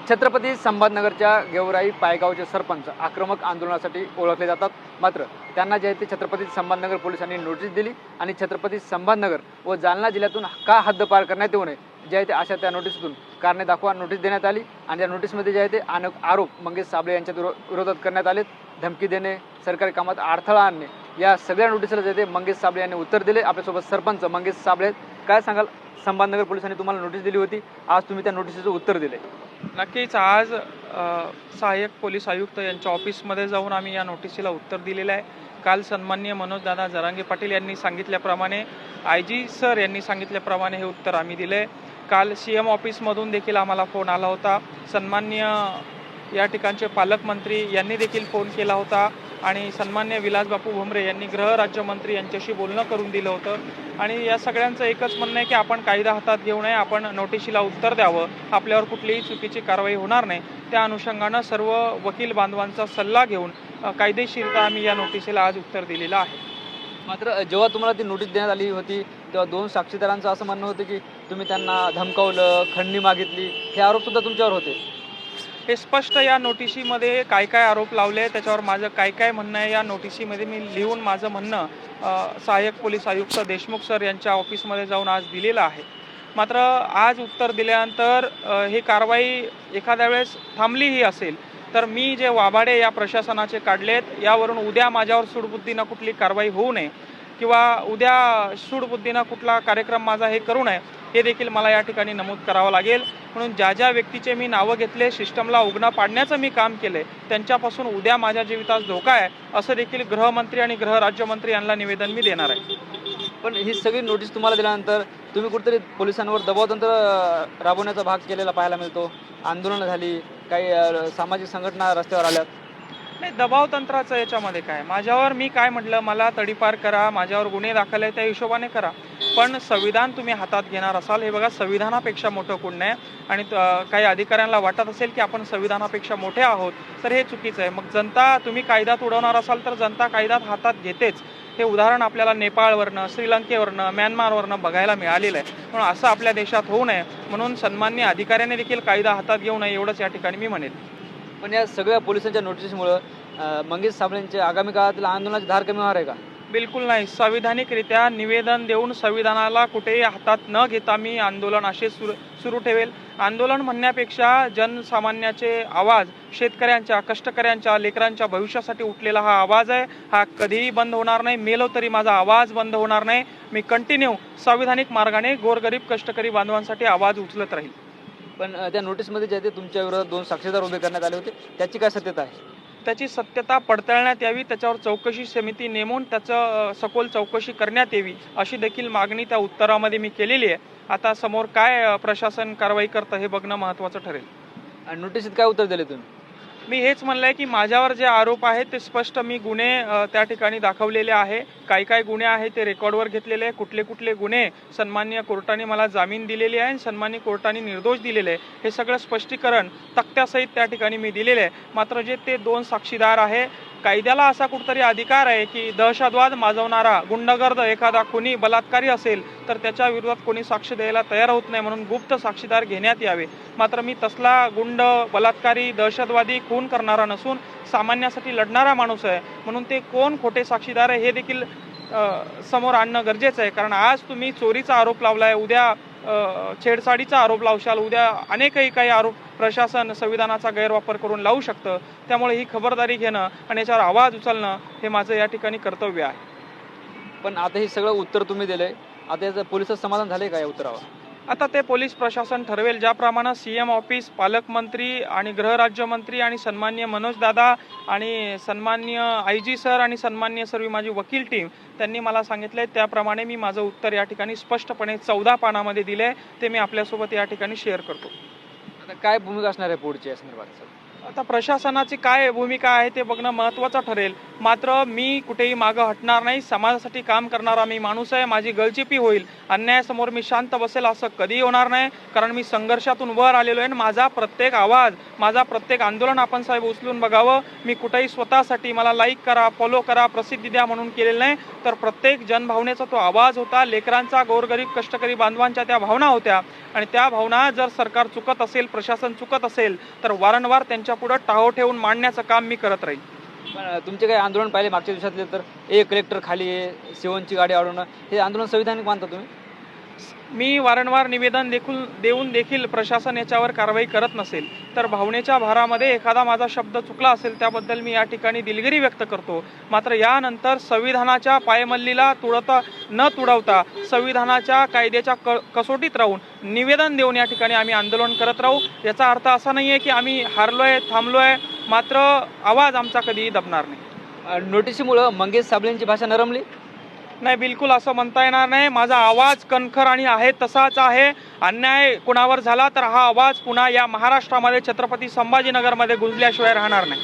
छत्रपती संभाजीनगरच्या गेवराई पायगावचे सरपंच आक्रमक आंदोलनासाठी ओळखले जातात। मात्र त्यांना जे आहे ते छत्रपती संभाजीनगर पोलिसांनी नोटीस दिली आणि छत्रपती संभाजीनगर व जालना जिल्ह्यातून का हद्दपार करण्यात येऊ नये जे आहे ते अशा त्या नोटीसतून कारणे दाखवा नोटीस देण्यात आली आणि त्या नोटीसमध्ये जे आहे ते आरोप मंगेश साबळे यांच्या विरोधात करण्यात आले। धमकी देणे, सरकारी कामात अडथळा आणणे, या सगळ्या नोटीसला जे आहे ते मंगेश साबळे यांनी उत्तर दिले। आपल्यासोबत सरपंच मंगेश साबळे, काय सांगाल? संभाजीनगर पोलिसांनी तुम्हाला नोटीस दिली होती, आज तुम्ही त्या नोटीसचं उत्तर दिले। नक्कीच आज सहाय्यक पोलीस आयुक्त यांच्या ऑफिसमध्ये जाऊन आम्ही या नोटीसीला उत्तर दिलेलं आहे। काल सन्माननीय मनोजदादा जरांगे पाटील यांनी सांगितल्याप्रमाणे, IG सर यांनी सांगितल्याप्रमाणे हे उत्तर आम्ही दिले। काल CM ऑफिसमधून देखील आम्हाला फोन आला होता। सन्माननीय या ठिकाणचे पालकमंत्री यांनी देखील फोन केला होता आणि सन्माननीय विलासबापू भुमरे यांनी गृह राज्यमंत्री यांच्याशी बोलणं करून दिलं होतं आणि या सगळ्यांचं एकच म्हणणं आहे की आपण कायदा हातात घेऊ नये, आपण नोटीसीला उत्तर द्यावं, आपल्यावर कुठलीही चुकीची कारवाई होणार नाही। त्या अनुषंगानं सर्व वकील बांधवांचा सल्ला घेऊन कायदेशीरता आम्ही या नोटीसीला आज उत्तर दिलेलं आहे। मात्र जेव्हा तुम्हाला ती नोटीस देण्यात आली होती तेव्हा दोन साक्षीदारांचं असं म्हणणं होतं की तुम्ही त्यांना धमकावलं, खंडणी मागितली, हे आरोपसुद्धा तुमच्यावर होते। हे स्पष्ट या नोटीसीमध्ये काय काय आरोप लावले, त्याच्यावर माझं काय काय म्हणणं आहे या नोटीसीमध्ये मी लिहून माझं म्हणणं सहाय्यक पोलीस आयुक्त देशमुख सर यांच्या ऑफिसमध्ये जाऊन आज दिलेलं आहे। मात्र आज उत्तर दिल्यानंतर ही कारवाई एखाद्या वेळेस थांबलीही असेल तर मी जे वाभाडे या प्रशासनाचे काढलेत, यावरून उद्या माझ्यावर सूडबुद्धीनं कुठली कारवाई होऊ नये किंवा उद्या सूडबुद्धीनं कुठला कार्यक्रम माझा हे करू नये, हे देखील मला या ठिकाणी नमूद करावं लागेल। म्हणून ज्या ज्या व्यक्तीचे मी नावं घेतले, सिस्टमला उघडं पाडण्याचं मी काम केले, त्यांच्यापासून उद्या माझ्या जीवितास धोका आहे असं देखील गृहमंत्री आणि गृह राज्यमंत्री यांना निवेदन मी देणार आहे। पण ही सगळी नोटीस तुम्हाला दिल्यानंतर तुम्ही कुठेतरी पोलिसांवर दबावतंत्र राबवण्याचा भाग केलेला पाहायला मिळतो। आंदोलनं झाली, काही सामाजिक संघटना रस्त्यावर आल्यात। नाही, दबाव तंत्राचं याच्यामध्ये काय, माझ्यावर मी काय म्हटलं, मला तडीपार करा, माझ्यावर गुन्हे दाखल आहे त्या हिशोबाने करा, पण संविधान तुम्ही हातात घेणार असाल, हे बघा संविधानापेक्षा मोठं कोण नाही। आणि काही अधिकाऱ्यांना वाटत असेल की आपण संविधानापेक्षा मोठे आहोत तर हे चुकीचं आहे। मग जनता, तुम्ही कायद्यात उडवणार असाल तर जनता कायद्यात हातात घेतेच। हे उदाहरण आपल्याला नेपाळवरनं, श्रीलंकेवरनं, म्यानमारवरनं बघायला मिळालेलं आहे। म्हणून असं आपल्या देशात होऊ नये म्हणून सन्माननीय अधिकाऱ्यांनी देखील कायदा हातात घेऊ नये, एवढंच या ठिकाणी मी म्हणेन। पण या सगळ्या पोलिसांच्या नोटीसमुळं मंगेश साबळेंच्या आगामी काळातील आंदोलनाची धार कमी होणार आहे का? बिलकुल नाही। संविधानिकरित्या निवेदन देऊन संविधानाला कुठेही हातात न घेता मी आंदोलन असे सुरू ठेवेल। आंदोलन म्हणण्यापेक्षा जनसामान्याचे आवाज, शेतकऱ्यांच्या, कष्टकऱ्यांच्या, लेकरांच्या भविष्यासाठी उठलेला हा आवाज आहे, हा कधीही बंद होणार नाही। मेलो तरी माझा आवाज बंद होणार नाही। मी कंटिन्यू संविधानिक मार्गाने गोरगरीब कष्टकरी बांधवांसाठी आवाज उचलत राहील। पण त्या नोटीसमध्ये जे ते तुमच्या विरोधात दोन साक्षीदार उभे करण्यात आले होते, त्याची काय सत्यता आहे? त्याची सत्यता पडताळण्यात यावी, त्याच्यावर चौकशी समिती नेमून त्याचं सखोल चौकशी करण्यात यावी अशी देखील मागणी त्या उत्तरामध्ये मी केलेली आहे। आता समोर काय प्रशासन कारवाई करतं हे बघणं महत्त्वाचं ठरेल। आणि नोटीसीत काय उत्तर दिले तुम्ही? मी हेच म्हणलंय की माझ्यावर जे आरोप आहेत ते स्पष्ट मी गुन्हे त्या ठिकाणी दाखवलेले आहे। काय काय गुन्हे आहेत ते रेकॉर्डवर घेतलेले आहे। कुठले कुठले गुन्हे सन्माननीय कोर्टाने मला जामीन दिलेली आहे आणि सन्माननीय कोर्टाने निर्दोष दिलेले आहे, हे सगळं स्पष्टीकरण तक्त्यासहित त्या ठिकाणी मी दिलेले आहे। मात्र जे ते दोन साक्षीदार आहे, कायद्याला असा कुठतरी अधिकार आहे की दहशतवाद माजवणारा गुंडगर्द एखादा कोणी बलात्कारी असेल तर त्याच्या विरोधात कोणी साक्ष द्यायला तयार होत नाही, म्हणून गुप्त साक्षीदार घेण्यात यावे। मात्र मी तसला गुंड, बलात्कारी, दहशतवादी, खून करणारा नसून सामान्यासाठी लढणारा माणूस आहे, म्हणून ते कोण खोटे साक्षीदार आहे हे देखील समोर आणणं गरजेचं आहे। कारण आज तुम्ही चोरीचा आरोप लावलाय, उद्या छेडछाडीचा आरोप लावशाल, उद्या अनेकही काही आरोप प्रशासन संविधानाचा गैरवापर करून लावू शकतं। त्यामुळे ही खबरदारी घेणं आणि याच्यावर आवाज उचलणं हे माझं या ठिकाणी कर्तव्य आहे। पण आता हे सगळं उत्तर तुम्ही दिलंय, आता याचं पोलिसाचं समाधान झाले का या उत्तरावर? आता ते पोलीस प्रशासन ठरवेल। ज्याप्रमाणे CM ऑफिस, पालकमंत्री आणि गृह राज्यमंत्री आणि सन्माननीय मनोजदादा आणि सन्माननीय IG सर आणि सन्माननीय सर्व माझी वकील टीम त्यांनी मला सांगितलंय, त्याप्रमाणे मी माझं उत्तर या ठिकाणी स्पष्टपणे 14 पानामध्ये दिले, ते मी आपल्यासोबत या ठिकाणी शेअर करतो। आता काय भूमिका असणार आहे पुढची या संदर्भात? आता प्रशासनाची काय भूमिका आहे ते बघणं महत्त्वाचं ठरेल. मात्र मी कुठेही मागं हटणार नाही. समाजासाठी काम करणारा मी माणूस आहे. माझी गळचेपी होईल, अन्यायासमोर मी शांत बसेल असं कधीही होणार नाही. कारण मी संघर्षातून वर आलेलो आहे. माझा प्रत्येक आवाज, माझा प्रत्येक आंदोलन आपण साहेब उचलून बघावं. मी कुठेही स्वतःसाठी मला लाईक करा, फॉलो करा, प्रसिद्धी द्या म्हणून केलेलं नाही, तर प्रत्येक जनभावनेचा तो आवाज होता. लेकरांचा, गोरगरीब कष्टकरी बांधवांच्या त्या भावना होत्या आणि त्या भावना जर सरकार चुकत असेल, प्रशासन चुकत असेल तर वारंवार त्यांच्या पुढे टाहो ठेवून मांडण्याचं काम मी करत राहील. पण तुमचे काही आंदोलन पाहिले मागच्या दिवसातले, तर एक कलेक्टर खाली आहे, सेवनची गाडी अडवणं, हे आंदोलन संविधानिक मानता तुम्ही? मी वारंवार निवेदन देऊन देखील प्रशासन याच्यावर कारवाई करत नसेल तर भावनेच्या भारामध्ये एखादा माझा शब्द चुकला असेल त्याबद्दल मी या ठिकाणी दिलगिरी व्यक्त करतो. मात्र यानंतर संविधानाच्या पायमल्लीला न तुडवता संविधानाच्या कायद्याच्या कसोटीत राहून निवेदन देऊन या ठिकाणी आम्ही आंदोलन करत राहू. याचा अर्थ असा नाही आहे की आम्ही हारलोय, थांबलोय, मात्र आवाज आमचा कधीही दबणार नाही. नोटीसीमुळं मंगेश साबळेंची भाषा नरमली? नाही, बिलकुल असं म्हणता येणार नाही. माझा आवाज कणखर आणि आहे तसाच आहे. अन्याय कुणावर झाला तर हा आवाज पुन्हा या महाराष्ट्रामध्ये छत्रपती संभाजीनगरमध्ये गुंजल्याशिवाय राहणार नाही.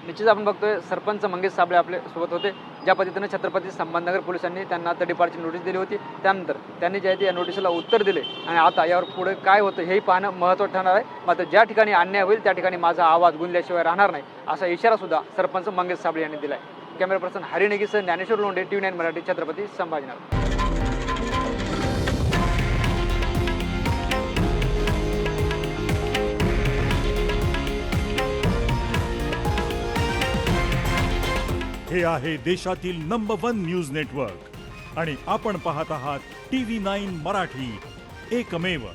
निश्चित आपण बघतोय सरपंच मंगेश साबळे आपले सोबत होते. ज्या पद्धतीने छत्रपती संभाजीनगर पोलिसांनी त्यांना तडीपारची नोटीस दिली होती, त्यानंतर त्यांनी जे आहे ते या नोटीसला उत्तर दिले आणि आता यावर पुढे काय होतं हेही पाहणं महत्त्वाचं ठरणार आहे. मात्र ज्या ठिकाणी अन्याय होईल त्या ठिकाणी माझा आवाज गुंजल्याशिवाय राहणार नाही असा इशारा सुद्धा सरपंच मंगेश साबळे यांनी दिला आहे. कॅमेरा पर्सन हरी नेगीसह ज्ञानेश्वर लोंढे, TV9 मराठी, छत्रपती संभाजीनगर. हे आहे देशातील नंबर 1 न्यूज नेटवर्क आणि आपण पाहत आहात TV9 मराठी, एकमेव.